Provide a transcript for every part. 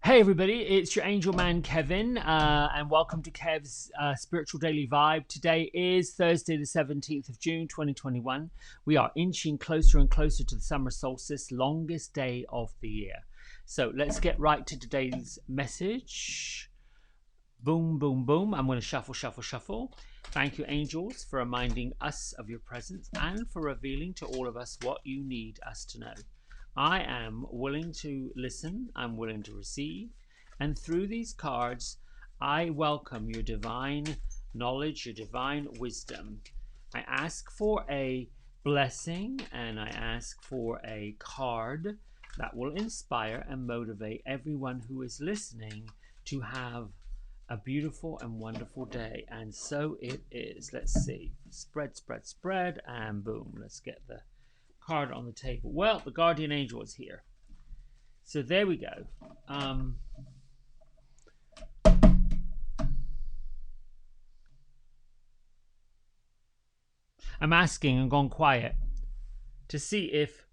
Hey everybody, it's your angel man Kevin, and welcome to Kev's Spiritual Daily Vibe. Today is Thursday, the 17th of June, 2021. We are inching closer and closer to the summer solstice, longest day of the year. So let's get right to today's message. Boom, boom, boom. I'm going to shuffle, shuffle, shuffle. Thank you, angels, for reminding us of your presence and for revealing to all of us what you need us to know. I am willing to listen, I'm willing to receive, and through these cards, I welcome your divine knowledge, your divine wisdom. I ask for a blessing and I ask for a card that will inspire and motivate everyone who is listening to have a beautiful and wonderful day. And so it is. Let's see. Spread, spread, spread, and boom. Let's get the card on the table. Well, the guardian angel is here. So there we go. I'm asking and gone quiet to see if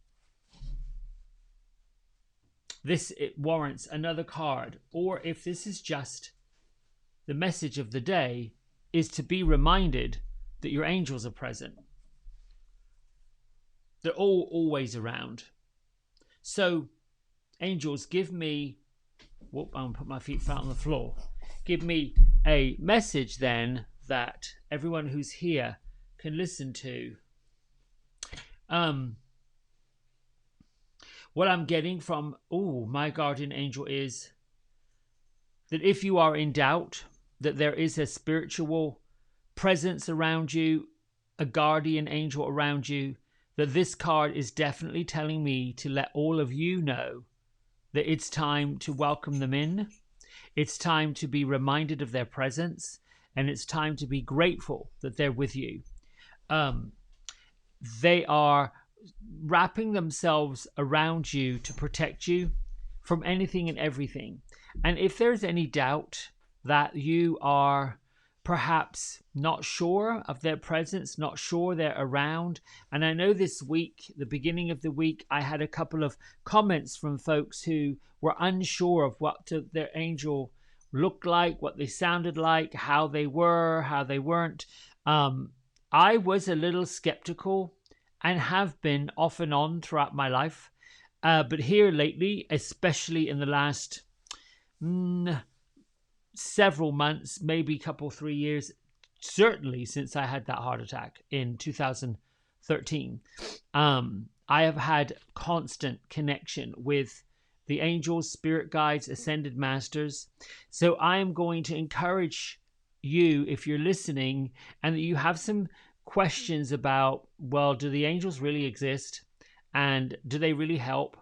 it warrants another card, or if this is just the message of the day is to be reminded that your angels are present. They're always around. So, angels, give me... Whoop, I'm going to put my feet flat on the floor. Give me a message then that everyone who's here can listen to. What I'm getting from my guardian angel is that if you are in doubt, that there is a spiritual presence around you, a guardian angel around you, that this card is definitely telling me to let all of you know that it's time to welcome them in. It's time to be reminded of their presence, and it's time to be grateful that they're with you. They are wrapping themselves around you to protect you from anything and everything. And if there's any doubt that you are perhaps not sure of their presence, not sure they're around. And I know this week, the beginning of the week, I had a couple of comments from folks who were unsure of what their angel looked like, what they sounded like, how they were, how they weren't. I was a little skeptical and have been off and on throughout my life. But here lately, especially in the last several months, maybe a couple, 3 years, certainly since I had that heart attack in 2013, I have had constant connection with the angels, spirit guides, ascended masters. So I am going to encourage you, if you're listening and that you have some questions about, well, do the angels really exist and do they really help?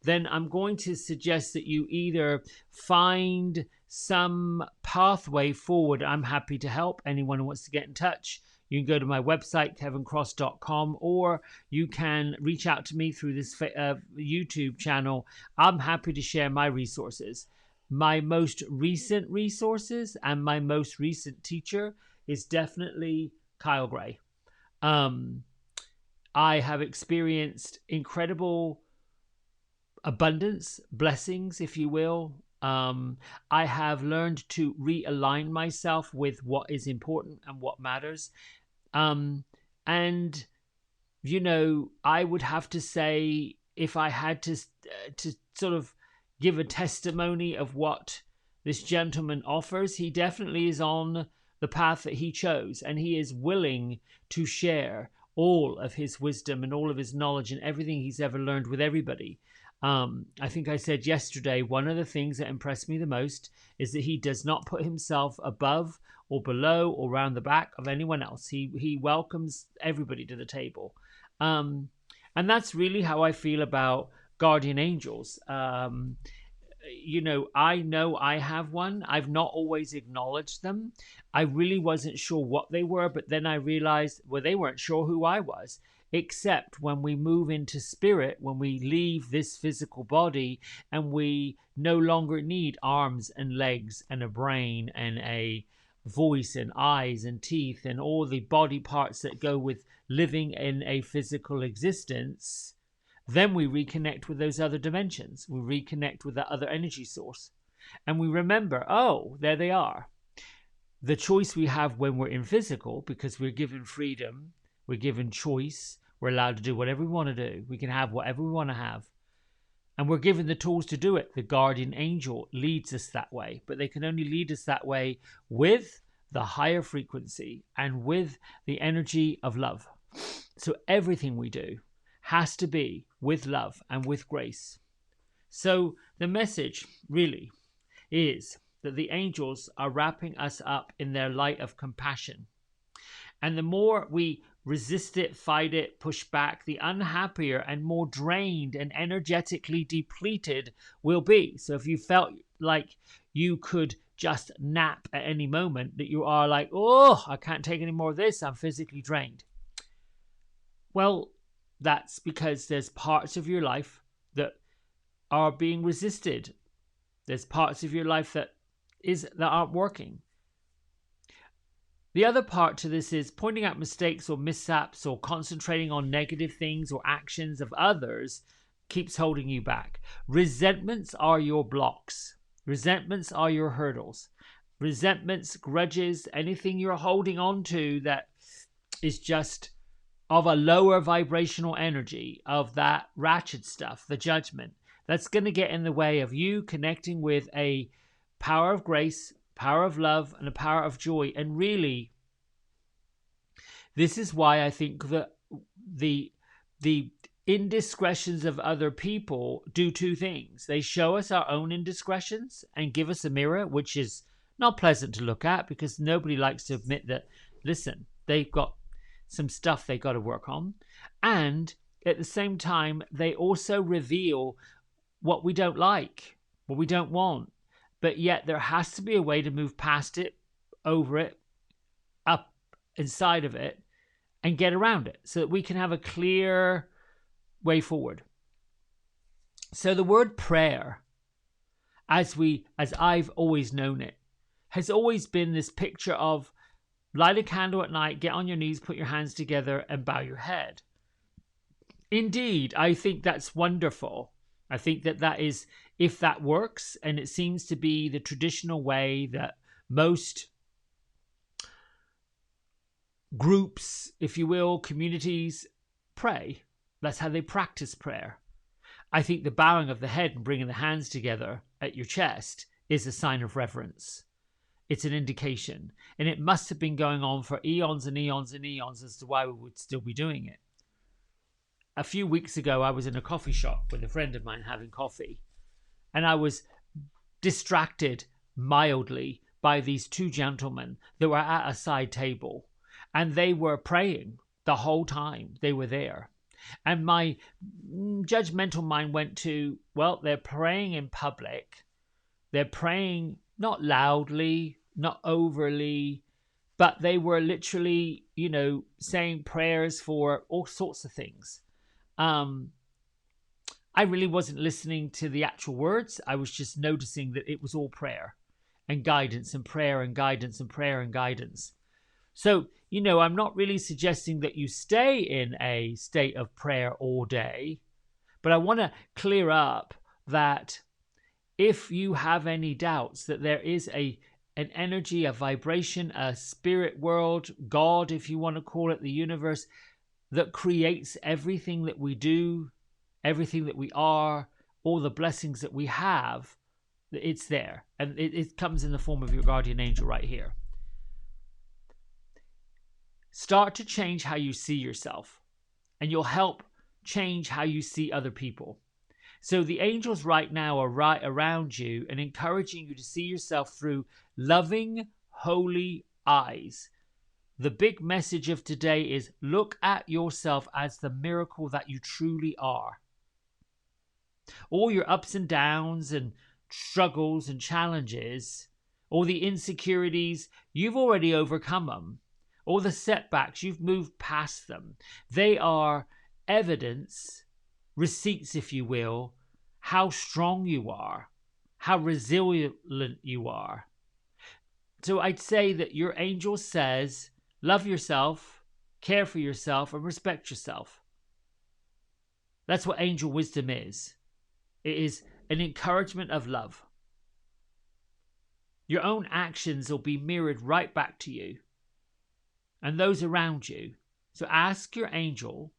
Then I'm going to suggest that you either find some pathway forward. I'm happy to help anyone who wants to get in touch. You can go to my website, kevincross.com, or you can reach out to me through this YouTube channel. I'm happy to share my resources. My most recent resources and my most recent teacher is definitely Kyle Gray. I have experienced incredible abundance, blessings, if you will. I have learned to realign myself with what is important and what matters. And, you know, I would have to say, if I had to sort of give a testimony of what this gentleman offers, he definitely is on the path that he chose, and he is willing to share all of his wisdom and all of his knowledge and everything he's ever learned with everybody. I think I said yesterday, one of the things that impressed me the most is that he does not put himself above or below or round the back of anyone else. He welcomes everybody to the table. And that's really how I feel about guardian angels. You know I have one. I've not always acknowledged them. I really wasn't sure what they were, but then I realized, well, they weren't sure who I was. Except when we move into spirit, when we leave this physical body and we no longer need arms and legs and a brain and a voice and eyes and teeth and all the body parts that go with living in a physical existence, then we reconnect with those other dimensions. We reconnect with that other energy source. And we remember, oh, there they are. The choice we have when we're in physical, because we're given freedom, we're given choice, we're allowed to do whatever we want to do. We can have whatever we want to have. And we're given the tools to do it. The guardian angel leads us that way, but they can only lead us that way with the higher frequency and with the energy of love. So everything we do has to be with love and with grace. So the message really is that the angels are wrapping us up in their light of compassion. And the more we resist it, fight it, push back, the unhappier and more drained and energetically depleted we'll be. So if you felt like you could just nap at any moment, that you are like, oh, I can't take any more of this, I'm physically drained. Well, that's because there's parts of your life that are being resisted. There's parts of your life that aren't working. The other part to this is pointing out mistakes or mishaps or concentrating on negative things or actions of others keeps holding you back. Resentments are your blocks. Resentments are your hurdles. Resentments, grudges, anything you're holding on to that is just of a lower vibrational energy, of that ratchet stuff, the judgment, that's going to get in the way of you connecting with a power of grace, power of love, and a power of joy. And really, this is why I think that the indiscretions of other people do two things. They show us our own indiscretions and give us a mirror, which is not pleasant to look at, because nobody likes to admit that, listen, they've got some stuff they got to work on. And at the same time, they also reveal what we don't like, what we don't want. But yet there has to be a way to move past it, over it, up inside of it, and get around it so that we can have a clear way forward. So the word prayer, as I've always known it, has always been this picture of light a candle at night, get on your knees, put your hands together, and bow your head. Indeed, I think that's wonderful. I think that is, if that works, and it seems to be the traditional way that most groups, if you will, communities pray. That's how they practice prayer. I think the bowing of the head and bringing the hands together at your chest is a sign of reverence. It's an indication. And it must have been going on for eons and eons and eons as to why we would still be doing it. A few weeks ago, I was in a coffee shop with a friend of mine having coffee, and I was distracted mildly by these two gentlemen that were at a side table, and they were praying the whole time they were there. And my judgmental mind went to, well, they're praying in public. They're praying not loudly, not overly, but they were literally, saying prayers for all sorts of things. I really wasn't listening to the actual words. I was just noticing that it was all prayer and guidance and prayer and guidance and prayer and guidance. So, I'm not really suggesting that you stay in a state of prayer all day, but I want to clear up that if you have any doubts that there is an energy, a vibration, a spirit world, God, if you want to call it, the universe, that creates everything that we do, everything that we are, all the blessings that we have, it's there. And it comes in the form of your guardian angel right here. Start to change how you see yourself, and you'll help change how you see other people. So the angels right now are right around you and encouraging you to see yourself through loving, holy eyes. The big message of today is look at yourself as the miracle that you truly are. All your ups and downs and struggles and challenges, all the insecurities, you've already overcome them. All the setbacks, you've moved past them. They are evidence, receipts, if you will, how strong you are, how resilient you are. So I'd say that your angel says, love yourself, care for yourself, and respect yourself. That's what angel wisdom is. It is an encouragement of love. Your own actions will be mirrored right back to you and those around you. So ask your angel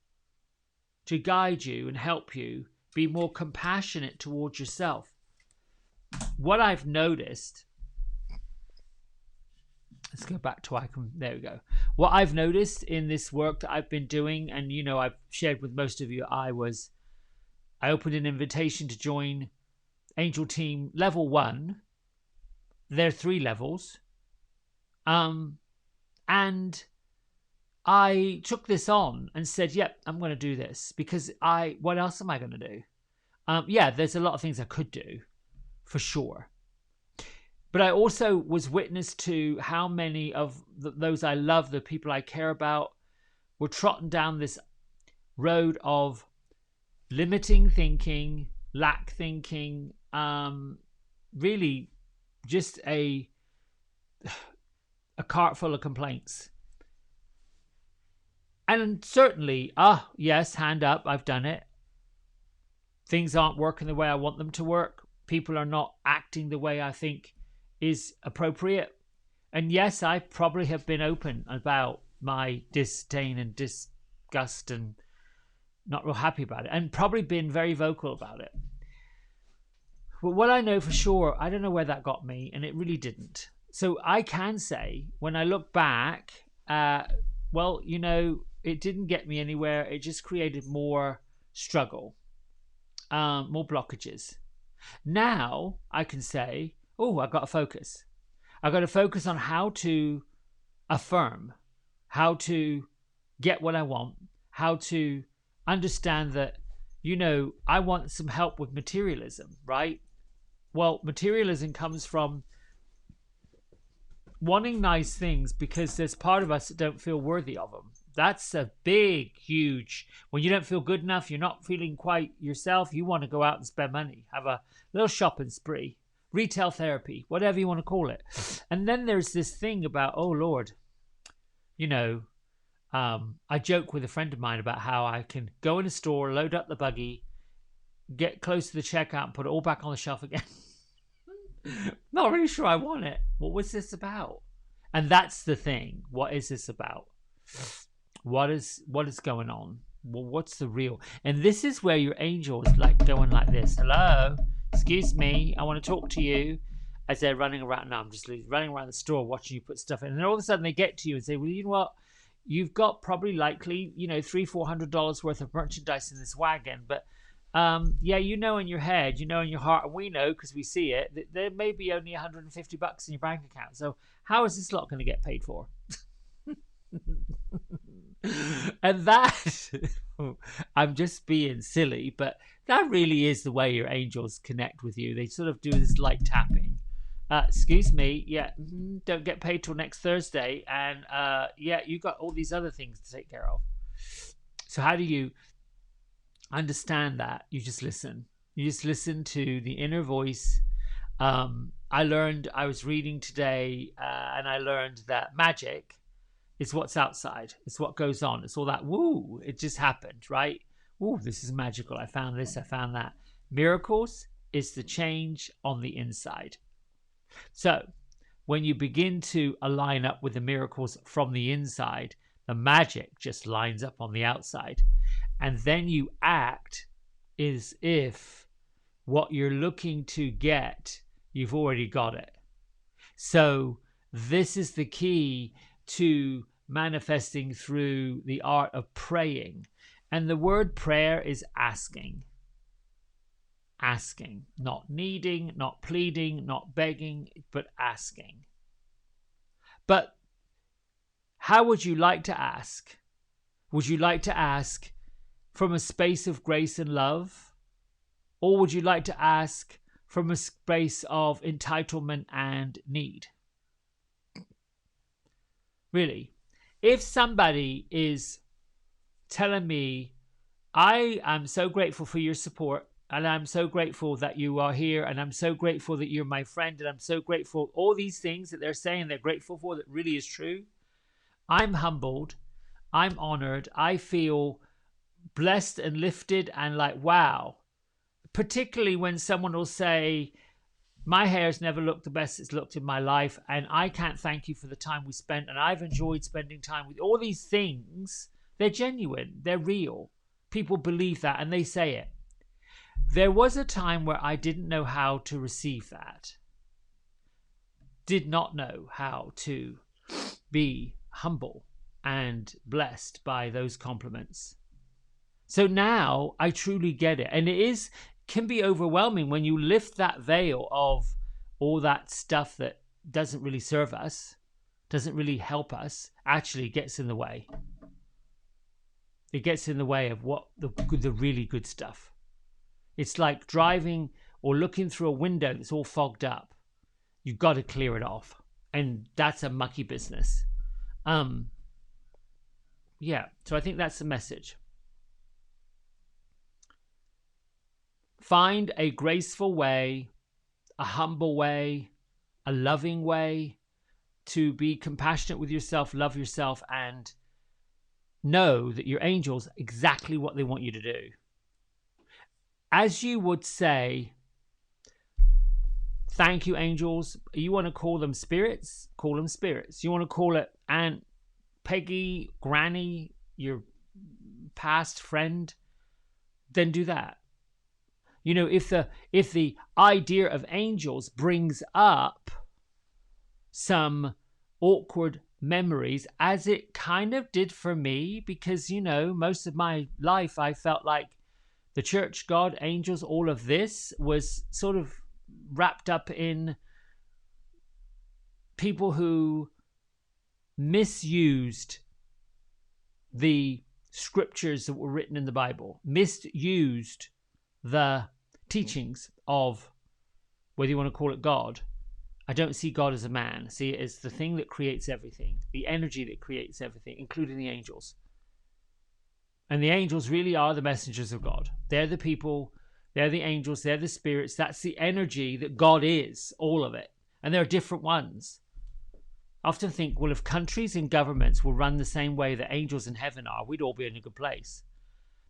to guide you and help you be more compassionate towards yourself. What I've noticed, let's go back to there we go. What I've noticed in this work that I've been doing, and I've shared with most of you, I opened an invitation to join Angel Team Level 1. There are 3 levels. And I took this on and said, yep, I'm going to do this because what else am I going to do? There's a lot of things I could do for sure. But I also was witness to how many of those I love, the people I care about, were trotting down this road of limiting thinking, lack thinking, really just a cart full of complaints. And certainly, yes, hand up, I've done it. Things aren't working the way I want them to work. People are not acting the way I think is appropriate. And yes, I probably have been open about my disdain and disgust and not real happy about it, and probably been very vocal about it. But what I know for sure, I don't know where that got me, and it really didn't. So I can say, when I look back, it didn't get me anywhere. It just created more struggle, more blockages. Now I can say, I've got to focus. I've got to focus on how to affirm, how to get what I want, how to understand that, I want some help with materialism, right? Well, materialism comes from wanting nice things because there's part of us that don't feel worthy of them. That's a big, huge, when you don't feel good enough, you're not feeling quite yourself, you want to go out and spend money, have a little shopping spree, retail therapy, whatever you want to call it. And then there's this thing about, oh Lord, I joke with a friend of mine about how I can go in a store, load up the buggy, get close to the checkout and put it all back on the shelf again. Not really sure I want it. What was this about? And that's the thing. What is this about? What is going on? Well, what's the real? And this is where your angel is like going like this. Hello, excuse me, I want to talk to you. As they're running around. No, I'm just running around the store watching you put stuff in. And then all of a sudden they get to you and say, well, you know what? You've got probably likely, $300-400 worth of merchandise in this wagon. But in your head, in your heart, and we know because we see it, that there may be only $150 in your bank account. So how is this lot going to get paid for? And that, I'm just being silly, but that really is the way your angels connect with you. They sort of do this light tapping. Excuse me, don't get paid till next Thursday, and you got all these other things to take care of. So how do you understand that? You just listen. You just listen to the inner voice. I was reading today, and I learned that magic is what's outside. It's what goes on. It's all that, woo, it just happened, right? Woo, this is magical. I found this, I found that. Miracles is the change on the inside. So when you begin to align up with the miracles from the inside, the magic just lines up on the outside. And then you act as if what you're looking to get, you've already got it. So this is the key to manifesting through the art of praying. And the word prayer is asking. Asking, not needing, not pleading, not begging, but asking. But how would you like to ask? Would you like to ask from a space of grace and love? Or would you like to ask from a space of entitlement and need? Really, if somebody is telling me, I am so grateful for your support, and I'm so grateful that you are here, and I'm so grateful that you're my friend, and I'm so grateful, all these things that they're saying they're grateful for, that really is true. I'm humbled, I'm honored, I feel blessed and lifted and like, wow. Particularly when someone will say, My hair's never looked the best it's looked in my life, and I can't thank you for the time we spent, and I've enjoyed spending time with all these things. They're genuine, they're real. People believe that and they say it. There was a time where I didn't know how to receive that. Did not know how to be humble and blessed by those compliments. So now I truly get it. And can be overwhelming when you lift that veil of all that stuff that doesn't really serve us, doesn't really help us, actually gets in the way. It gets in the way of what the really good stuff. It's like driving or looking through a window that's all fogged up. You've got to clear it off. And that's a mucky business. Yeah, so I think that's the message. Find a graceful way, a humble way, a loving way to be compassionate with yourself, love yourself, and know that your angels exactly what they want you to do. As you would say, thank you, angels. You want to call them spirits? Call them spirits. You want to call it Aunt Peggy, Granny, your past friend? Then do that. You know, if the idea of angels brings up some awkward memories, as it kind of did for me, because, you know, most of my life I felt like the church, God, angels, all of this was sort of wrapped up in people who misused the scriptures that were written in the Bible, misused the teachings of, whether you want to call it God. I don't see God as a man. I see it as the thing that creates everything, the energy that creates everything, including the angels. And the angels really are the messengers of God. They're the people, they're the angels, they're the spirits. That's the energy that God is, all of it. And there are different ones. I often think, well, if countries and governments will run the same way that angels in heaven are, we'd all be in a good place.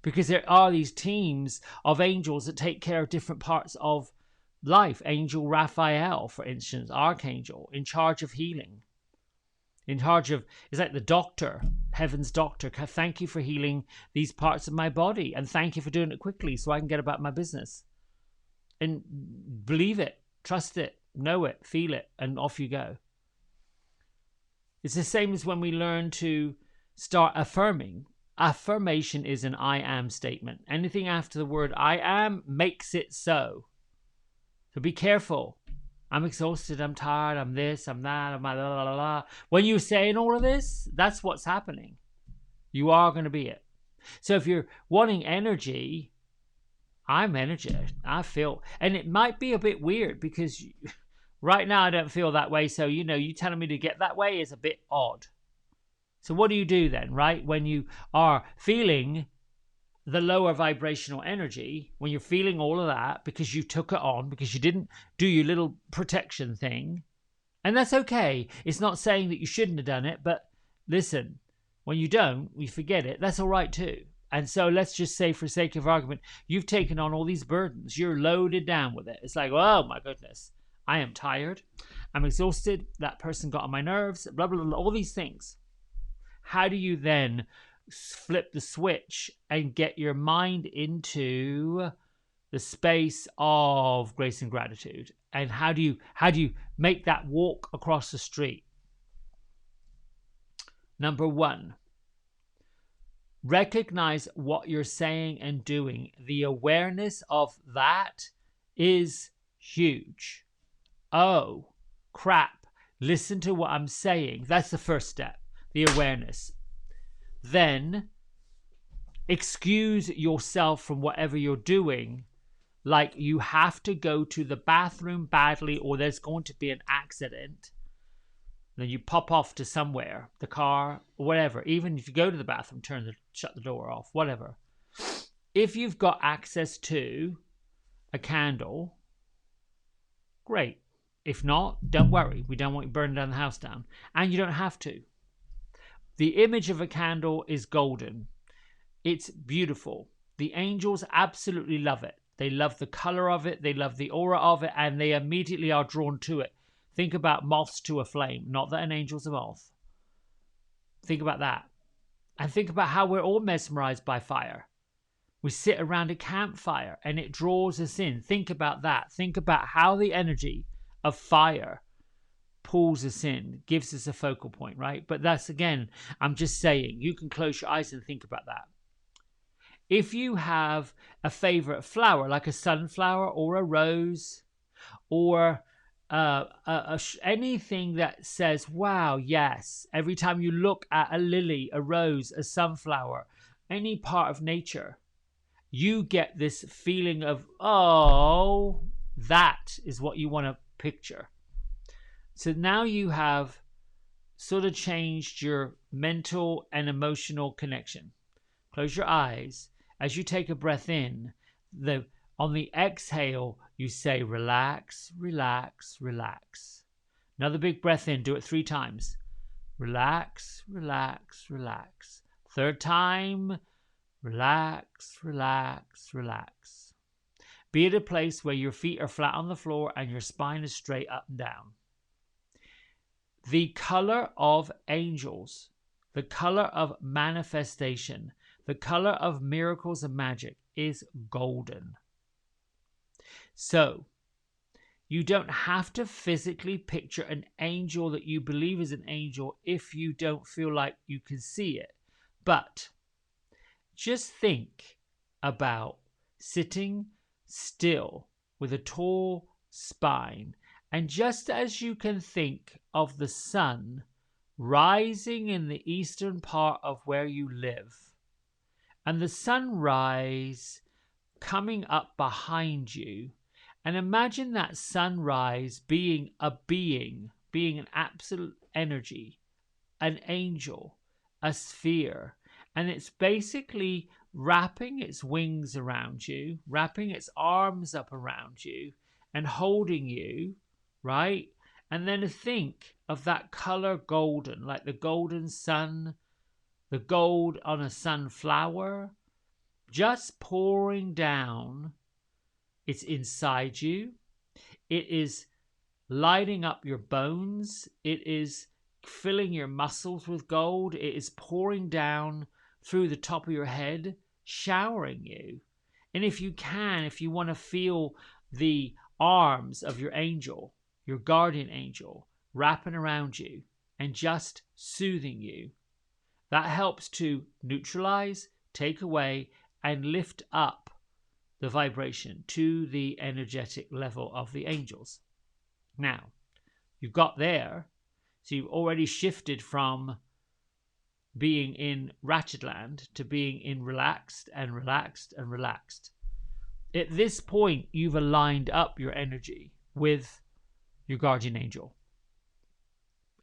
Because there are these teams of angels that take care of different parts of life. Angel Raphael, for instance, archangel, in charge of healing. In charge of, it's like the doctor, heaven's doctor. Thank you for healing these parts of my body. And thank you for doing it quickly so I can get about my business. And believe it, trust it, know it, feel it, and off you go. It's the same as when we learn to start affirming. Affirmation is an I am statement. Anything after the word I am makes it so. So be careful. I'm exhausted, I'm tired, I'm this, I'm that, I'm la la la la. When you're saying all of this, that's what's happening. You are going to be it. So if you're wanting energy, I'm energy. I feel, and it might be a bit weird because right now I don't feel that way. So, you know, you telling me to get that way is a bit odd. So what do you do then, right? When you are feeling the lower vibrational energy, when you're feeling all of that because you took it on, because you didn't do your little protection thing, and that's okay. It's not saying that you shouldn't have done it, but listen, when you don't, we forget it. That's all right too. And so let's just say, for sake of argument, you've taken on all these burdens. You're loaded down with it. It's like, oh my goodness, I am tired. I'm exhausted. That person got on my nerves, blah, blah, blah, all these things. How do you then flip the switch and get your mind into the space of grace and gratitude? And how do you make that walk across the street? Number one, recognize what you're saying and doing. The awareness of that is huge. Oh, crap. Listen to what I'm saying. That's the first step. The awareness. Then excuse yourself from whatever you're doing, like you have to go to the bathroom badly or there's going to be an accident. Then you pop off to somewhere, the car, or whatever. Even if you go to the bathroom, shut the door off, whatever. If you've got access to a candle, great. If not, don't worry. We don't want you burning down the house down. And you don't have to. The image of a candle is golden. It's beautiful. The angels absolutely love it. they love the color of it, they love the aura of it, and they immediately are drawn to it. Think about moths to a flame. Not that an angel's a moth. Think about that. And think about how we're all mesmerized by fire. We sit around a campfire and it draws us in. Think about that. Think about how the energy of fire pulls us in, gives us a focal point, right? But that's, again, I'm just saying, you can close your eyes and think about that. If you have a favorite flower, like a sunflower or a rose, or anything that says, wow, yes, every time you look at a lily, a rose, a sunflower, any part of nature, you get this feeling of, oh, that is what you want to picture. So now you have sort of changed your mental and emotional connection. Close your eyes. As you take a breath in, on the exhale, you say relax, relax, relax. Another big breath in. Do it 3 times. Relax, relax, relax. Third time, relax, relax, relax. Be at a place where your feet are flat on the floor and your spine is straight up and down. The color of angels, the color of manifestation, the color of miracles and magic is golden. So, you don't have to physically picture an angel that you believe is an angel if you don't feel like you can see it. But just think about sitting still with a tall spine, and just as you can think of the sun rising in the eastern part of where you live, and the sunrise coming up behind you, and imagine that sunrise being an absolute energy, an angel, a sphere, and it's basically wrapping its wings around you, wrapping its arms up around you, and holding you, right? And then think of that color golden, like the golden sun, the gold on a sunflower, just pouring down. It's inside you. It is lighting up your bones. It is filling your muscles with gold. It is pouring down through the top of your head, showering you. And if you want to feel the arms of your angel, your guardian angel, wrapping around you and just soothing you, that helps to neutralize, take away, and lift up the vibration to the energetic level of the angels. Now, you've got there, so you've already shifted from being in Ratchetland to being in relaxed and relaxed and relaxed. At this point, you've aligned up your energy with your guardian angel.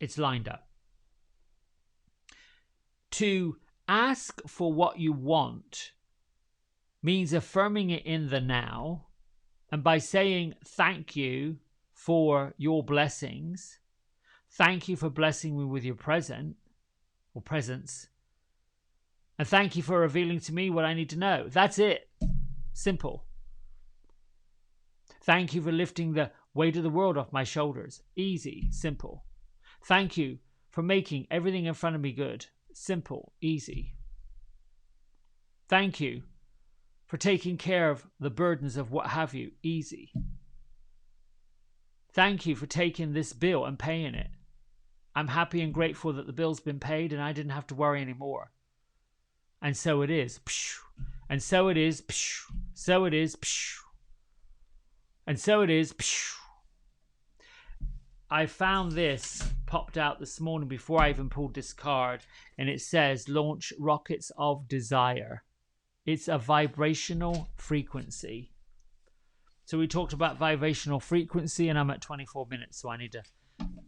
It's lined up. To ask for what you want means affirming it in the now, and by saying thank you for your blessings, thank you for blessing me with your present or presence, and thank you for revealing to me what I need to know. That's it. Simple. Thank you for lifting the weight of the world off my shoulders. Easy, simple. Thank you for making everything in front of me good. Simple, easy. Thank you for taking care of the burdens of what have you. Easy. Thank you for taking this bill and paying it. I'm happy and grateful that the bill's been paid and I didn't have to worry anymore. And so it is. And so it is. So it is. And so it is. I found this popped out this morning before I even pulled this card, and it says launch rockets of desire. It's a vibrational frequency. So we talked about vibrational frequency, and I'm at 24 minutes, so I need to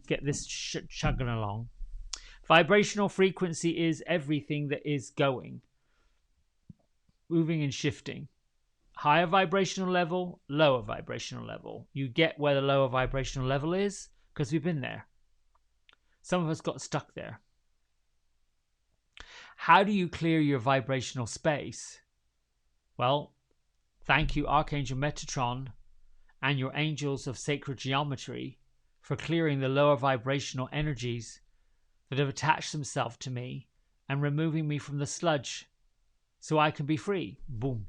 get this chugging along. Vibrational frequency is everything that is going, moving and shifting. Higher vibrational level, lower vibrational level. You get where the lower vibrational level is because we've been there. Some of us got stuck there. How do you clear your vibrational space? Well, Thank you, Archangel Metatron, and your angels of sacred geometry, for clearing the lower vibrational energies that have attached themselves to me and removing me from the sludge so I can be free. Boom.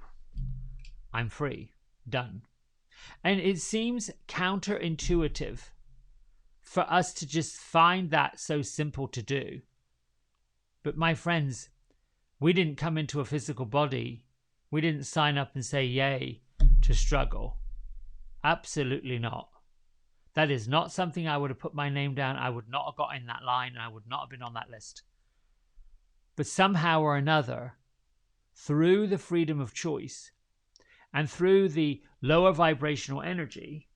I'm free. Done. And it seems counterintuitive for us to just find that so simple to do. But my friends, we didn't come into a physical body. We didn't sign up and say yay to struggle. Absolutely not. That is not something I would have put my name down. I would not have got in that line, and I would not have been on that list. But somehow or another, through the freedom of choice and through the lower vibrational energy,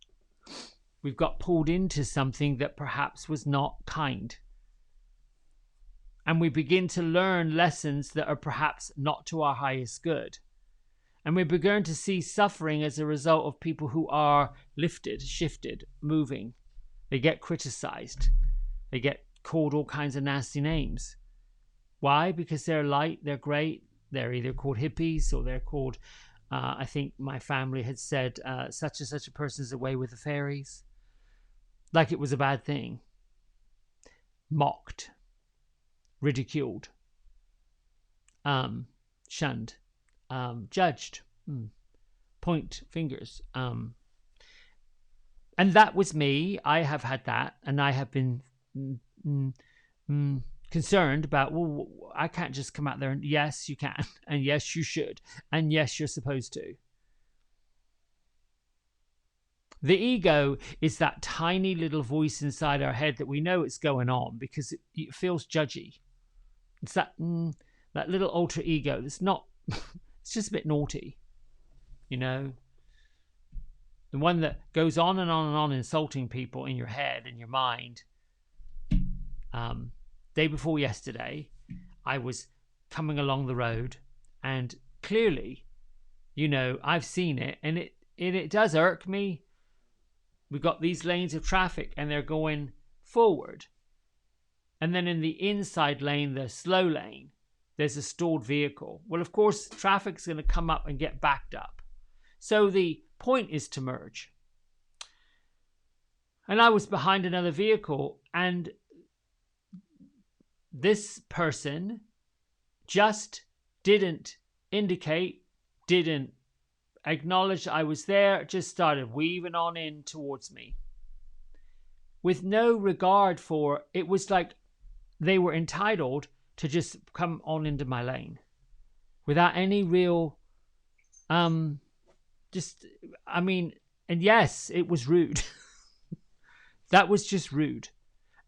we've got pulled into something that perhaps was not kind. And we begin to learn lessons that are perhaps not to our highest good. And we begin to see suffering as a result of people who are lifted, shifted, moving. They get criticized. They get called all kinds of nasty names. Why? Because they're light, they're great. They're either called hippies or they're called, I think my family had said, such and such a person is away with the fairies. Like it was a bad thing. Mocked. Ridiculed. Shunned. Judged, point fingers, and that was me. I have had that, and I have been concerned about, well, I can't just come out there and yes you can, and yes you should, and yes you're supposed to. The ego is that tiny little voice inside our head that we know it's going on because it feels judgy. It's that little alter ego that's not it's just a bit naughty, you know. The one that goes on and on and on insulting people in your head, in your mind. Day before yesterday, I was coming along the road and clearly, you know, I've seen it and it does irk me. We've got these lanes of traffic and they're going forward. And then in the inside lane, the slow lane, there's a stored vehicle. Well, of course, traffic's going to come up and get backed up. So the point is to merge. And I was behind another vehicle, and this person just didn't indicate, didn't acknowledge I was there, just started weaving on in towards me. With no regard for, it was like they were entitled to just come on into my lane without any real, and yes, it was rude. That was just rude.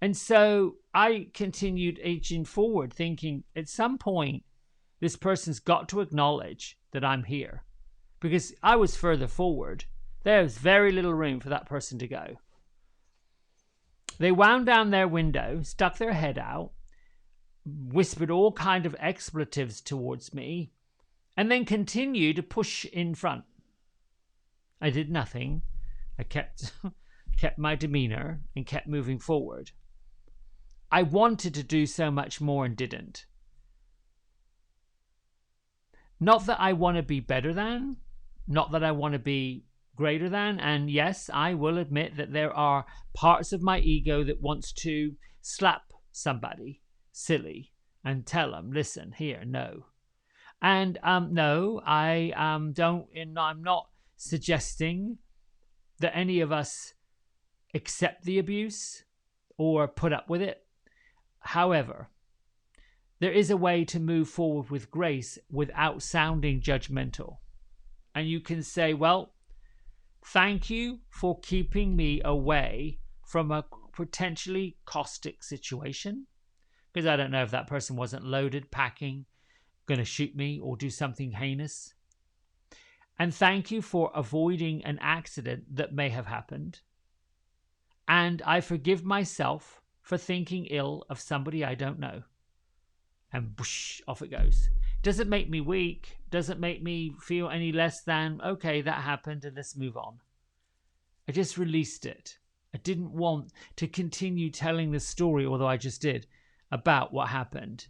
And so I continued edging forward thinking at some point, this person's got to acknowledge that I'm here because I was further forward. There's very little room for that person to go. They wound down their window, stuck their head out, whispered all kind of expletives towards me, and then continued to push in front. I did nothing. I kept my demeanor and kept moving forward. I wanted to do so much more and didn't. Not that I want to be better than, not that I want to be greater than, and yes, I will admit that there are parts of my ego that wants to slap somebody silly and tell them, listen, here, no. And no, I don't, and I'm not suggesting that any of us accept the abuse or put up with it. However, there is a way to move forward with grace without sounding judgmental. And you can say, well, thank you for keeping me away from a potentially caustic situation. Because I don't know if that person wasn't loaded, packing, going to shoot me or do something heinous. And thank you for avoiding an accident that may have happened. And I forgive myself for thinking ill of somebody I don't know. And whoosh, off it goes. Doesn't make me weak. Doesn't make me feel any less than, okay, that happened and let's move on. I just released it. I didn't want to continue telling the story, although I just did, about what happened.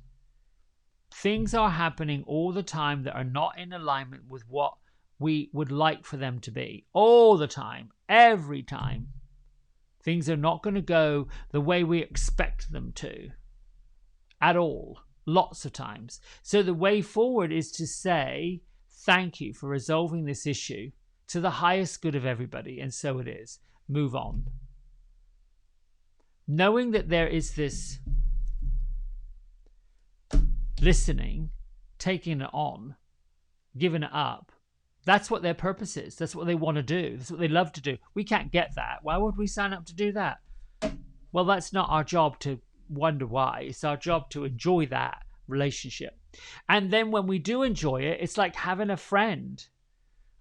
Things are happening all the time that are not in alignment with what we would like for them to be all the time, every time. Things are not going to go the way we expect them to at all, lots of times. So the way forward is to say, thank you for resolving this issue to the highest good of everybody, and so it is. Move on. Knowing that there is this listening, taking it on, giving it up, that's what their purpose is. That's what they want to do. That's what they love to do. We can't get that. Why would we sign up to do that? Well, that's not our job to wonder why. It's our job to enjoy that relationship. And then when we do enjoy it, it's like having a friend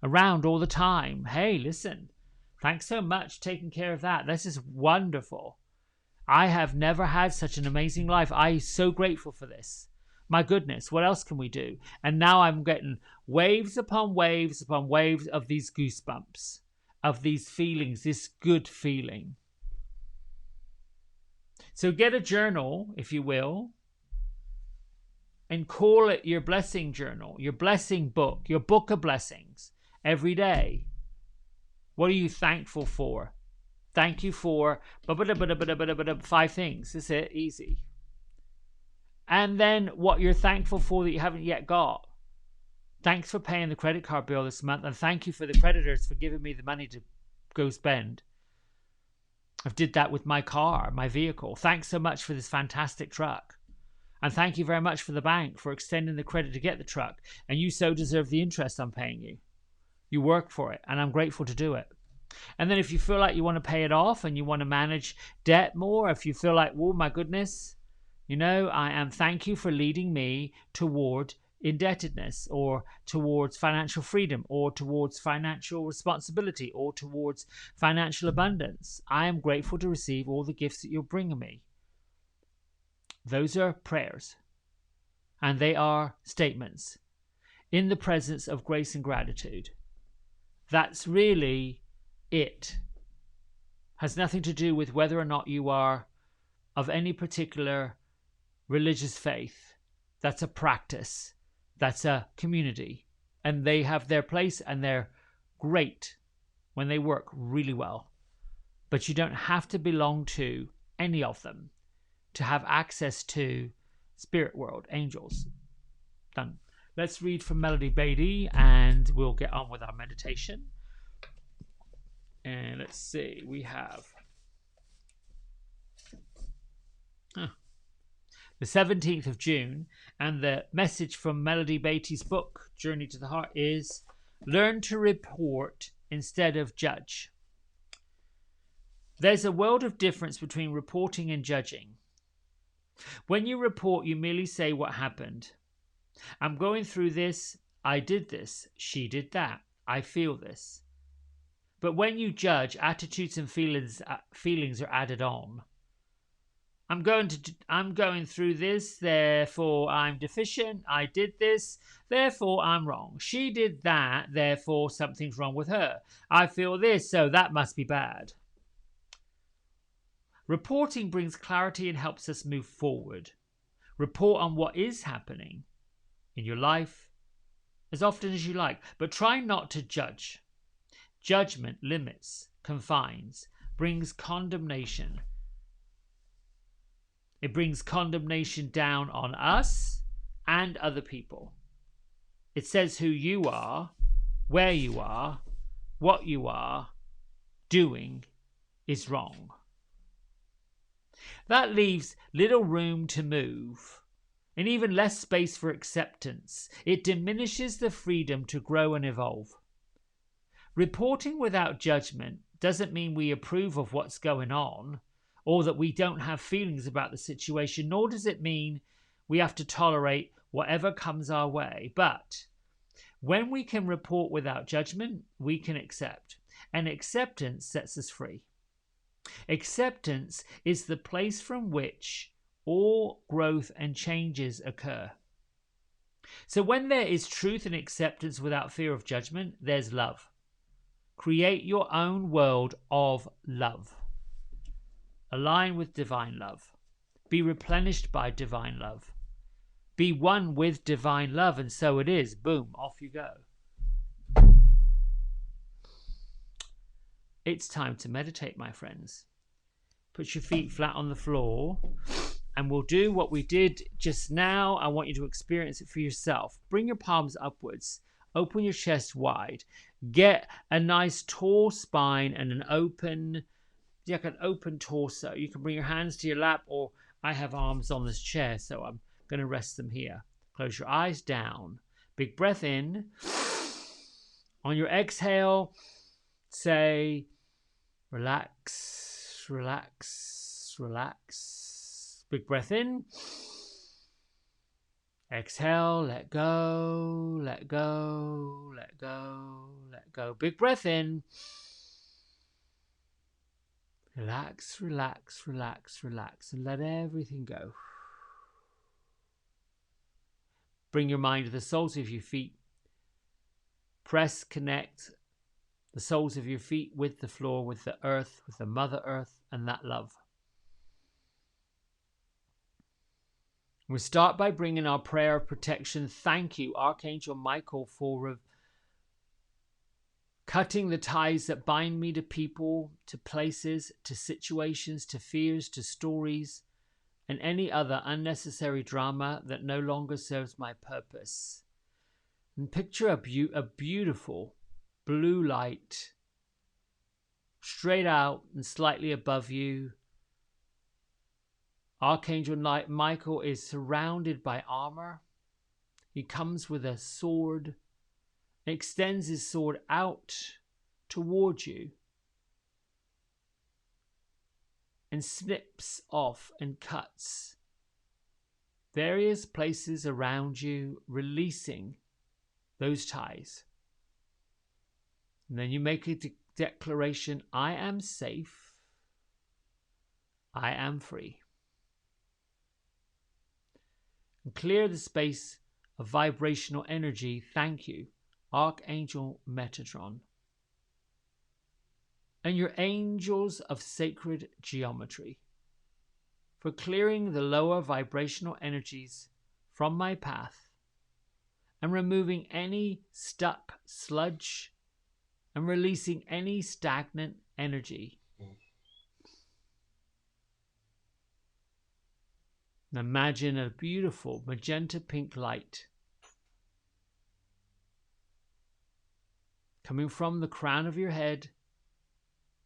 around all the time. Hey, listen, thanks so much for taking care of that. This is wonderful. I have never had such an amazing life. I'm so grateful for this. My goodness, what else can we do? And now I'm getting waves upon waves upon waves of these goosebumps, of these feelings, this good feeling. So get a journal, if you will, and call it your blessing journal, your blessing book, your book of blessings every day. What are you thankful for? Thank you for 5 things. That's it, easy. And then what you're thankful for that you haven't yet got. Thanks for paying the credit card bill this month, and thank you for the creditors for giving me the money to go spend. I've did that with my car, my vehicle. Thanks so much for this fantastic truck. And thank you very much for the bank for extending the credit to get the truck. And you so deserve the interest I'm paying you. You work for it, and I'm grateful to do it. And then if you feel like you want to pay it off and you want to manage debt more, if you feel like, oh my goodness, I am thank you for leading me toward indebtedness, or towards financial freedom, or towards financial responsibility, or towards financial abundance. I am grateful to receive all the gifts that you're bringing me. Those are prayers, and they are statements in the presence of grace and gratitude. That's really it. Has nothing to do with whether or not you are of any particular religious faith. That's a practice. That's a community. And they have their place, and they're great when they work really well. But you don't have to belong to any of them to have access to spirit world, angels. Done. Let's read from Melody Beatty, and we'll get on with our meditation. And let's see, we have the 17th of June, and the message from Melody Beatty's book, Journey to the Heart, is learn to report instead of judge. There's a world of difference between reporting and judging. When you report, you merely say what happened. I'm going through this, I did this, she did that, I feel this. But when you judge, attitudes and feelings are added on. I'm going through this, therefore I'm deficient. I did this, therefore I'm wrong. She did that, therefore something's wrong with her. I feel this, so that must be bad. Reporting brings clarity and helps us move forward. Report on what is happening in your life as often as you like, but try not to judge. Judgment limits, confines, brings condemnation. It brings condemnation down on us and other people. It says who you are, where you are, what you are doing is wrong. That leaves little room to move, and even less space for acceptance. It diminishes the freedom to grow and evolve. Reporting without judgment doesn't mean we approve of what's going on, or that we don't have feelings about the situation, nor does it mean we have to tolerate whatever comes our way. But when we can report without judgment, we can accept. And acceptance sets us free. Acceptance is the place from which all growth and changes occur. So when there is truth and acceptance without fear of judgment, there's love. Create your own world of love. Align with divine love. Be replenished by divine love. Be one with divine love, and so it is. Boom, off you go. It's time to meditate, my friends. Put your feet flat on the floor, and we'll do what we did just now. I want you to experience it for yourself. Bring your palms upwards. Open your chest wide. Get a nice tall spine and an open torso. You can bring your hands to your lap, or I have arms on this chair, so I'm going to rest them here. Close your eyes down. Big breath in. On your exhale, say, relax, relax, relax. Big breath in. Exhale, let go, let go, let go, let go. Big breath in. Relax, relax, relax, relax, and let everything go. Bring your mind to the soles of your feet. Press, connect the soles of your feet with the floor, with the earth, with the Mother Earth, and that love. We'll start by bringing our prayer of protection. Thank you, Archangel Michael, for cutting the ties that bind me to people, to places, to situations, to fears, to stories, and any other unnecessary drama that no longer serves my purpose. And picture a beautiful blue light straight out and slightly above you. Archangel Michael is surrounded by armor. He comes with a sword, extends his sword out towards you, and snips off and cuts various places around you, releasing those ties. And then you make a declaration, I am safe, I am free. And clear the space of vibrational energy. Thank you, Archangel Metatron, and your angels of sacred geometry, for clearing the lower vibrational energies from my path and removing any stuck sludge and releasing any stagnant energy. And imagine a beautiful magenta pink light coming from the crown of your head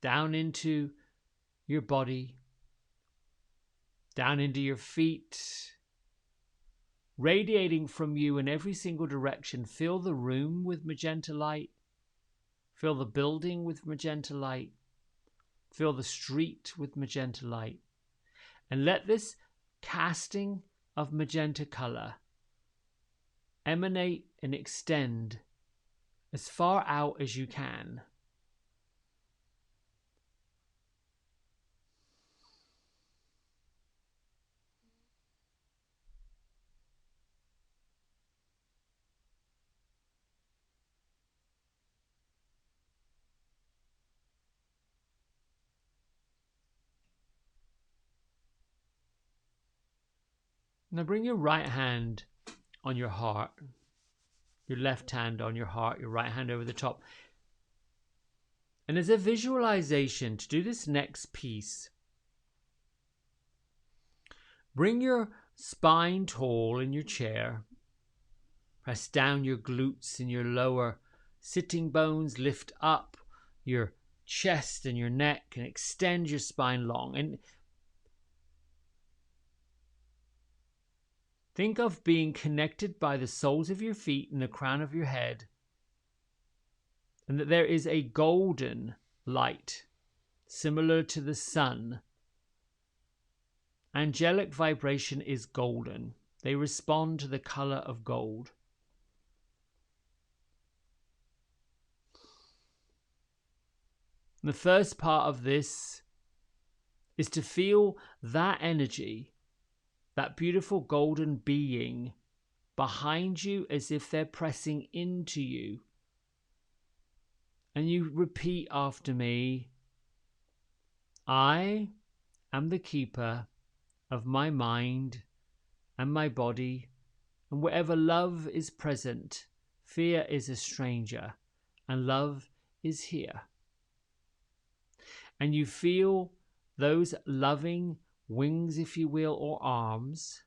down into your body, down into your feet, radiating from you in every single direction. Fill the room with magenta light. Fill the building with magenta light. Fill the street with magenta light. And let this casting of magenta color emanate and extend as far out as you can. Now bring your right hand on your heart, your left hand on your heart, your right hand over the top. And as a visualization to do this next piece, bring your spine tall in your chair. Press down your glutes and your lower sitting bones. Lift up your chest and your neck and extend your spine long. And think of being connected by the soles of your feet and the crown of your head, and that there is a golden light similar to the sun. Angelic vibration is golden. They respond to the color of gold. The first part of this is to feel that energy, that beautiful golden being behind you, as if they're pressing into you. And you repeat after me, I am the keeper of my mind and my body, and wherever love is present, fear is a stranger, and love is here. And you feel those loving wings, if you will, or arms,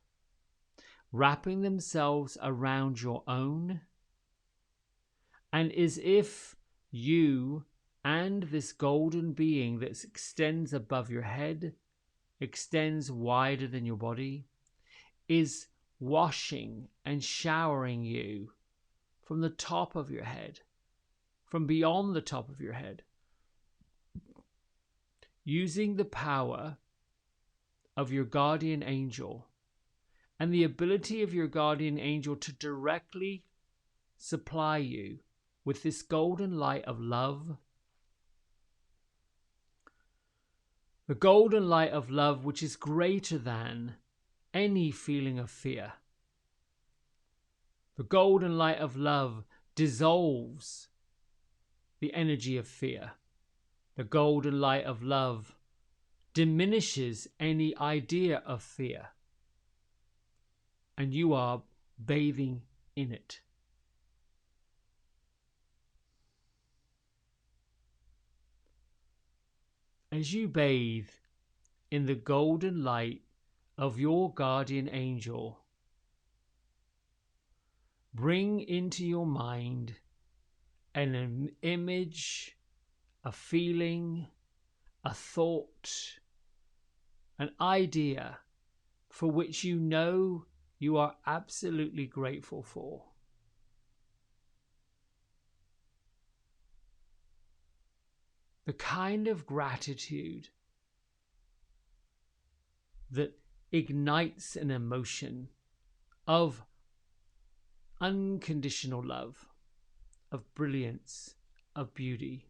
wrapping themselves around your own. And as if you and this golden being that extends above your head, extends wider than your body, is washing and showering you from the top of your head, from beyond the top of your head, using the power of your guardian angel and the ability of your guardian angel to directly supply you with this golden light of love. The golden light of love, which is greater than any feeling of fear. The golden light of love dissolves the energy of fear. The golden light of love diminishes any idea of fear. And you are bathing in it. As you bathe in the golden light of your guardian angel, bring into your mind an image, a feeling, a thought, an idea for which you know you are absolutely grateful for. The kind of gratitude that ignites an emotion of unconditional love, of brilliance, of beauty.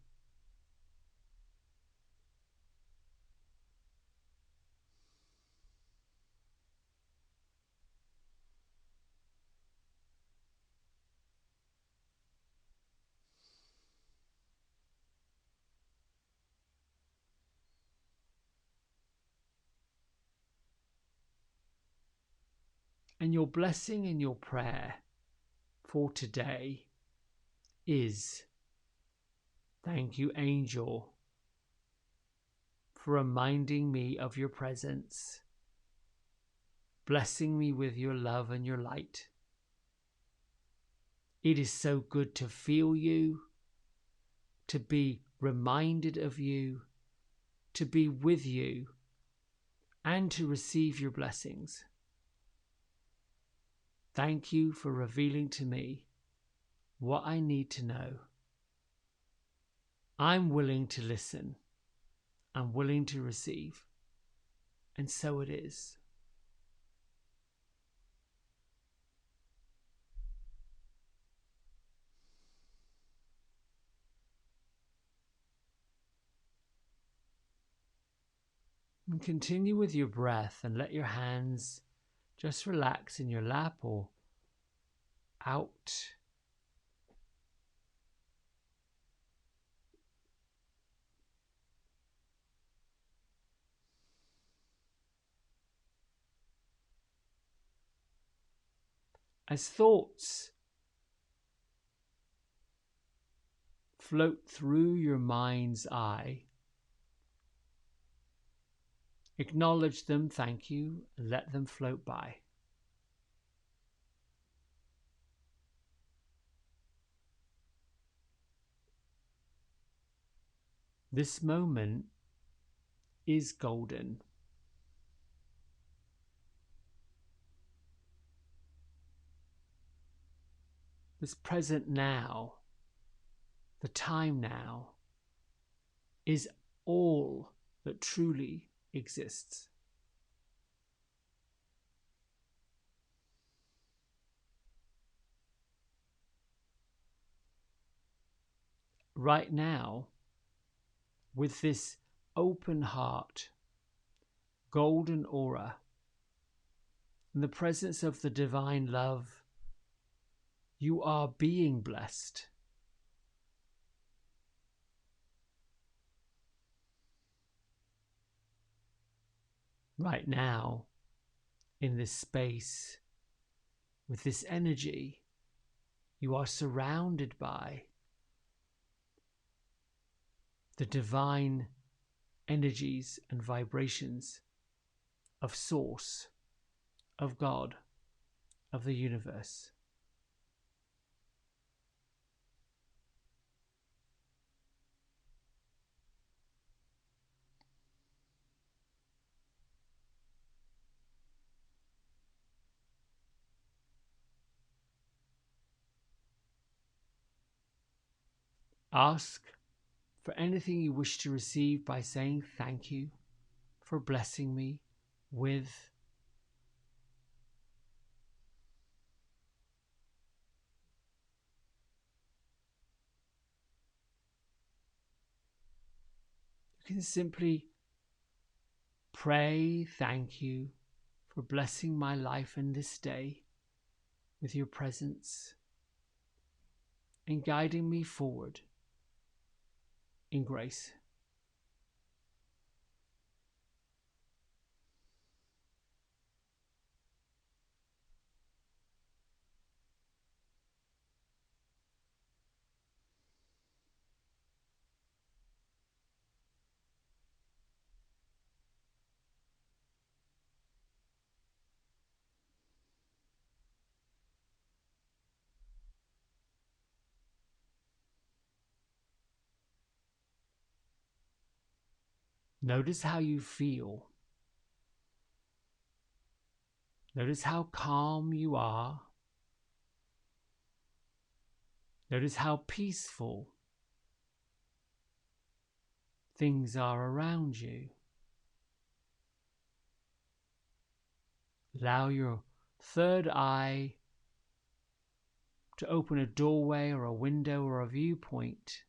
And your blessing and your prayer for today is, thank you, angel, for reminding me of your presence, blessing me with your love and your light. It is so good to feel you, to be reminded of you, to be with you, and to receive your blessings. Thank you for revealing to me what I need to know. I'm willing to listen. I'm willing to receive. And so it is. And continue with your breath and let your hands just relax in your lap or out. As thoughts float through your mind's eye, acknowledge them, thank you, and let them float by. This moment is golden. This present now, the time now, is all that truly exists. Right now, with this open heart, golden aura, in the presence of the divine love, you are being blessed. Right now, in this space, with this energy, you are surrounded by the divine energies and vibrations of Source, of God, of the universe. Ask for anything you wish to receive by saying thank you for blessing me with. You can simply pray thank you for blessing my life in this day with your presence and guiding me forward in grace. Notice how you feel. Notice how calm you are. Notice how peaceful things are around you. Allow your third eye to open a doorway or a window or a viewpoint.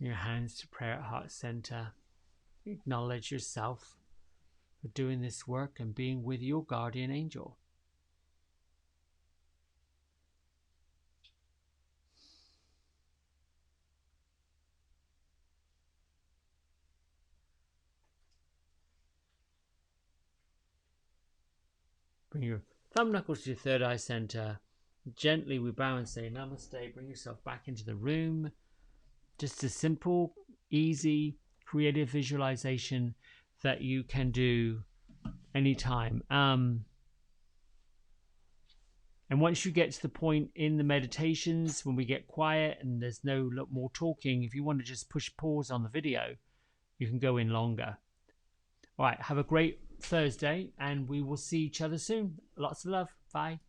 Your hands to prayer at heart center. Acknowledge yourself for doing this work and being with your guardian angel. Bring your thumb knuckles to your third eye center. Gently we bow and say namaste. Bring yourself back into the room. Just a simple, easy, creative visualization that you can do anytime. And once you get to the point in the meditations when we get quiet and there's no more talking, if you want to just push pause on the video, you can go in longer. All right, have a great Thursday, and we will see each other soon. Lots of love. Bye.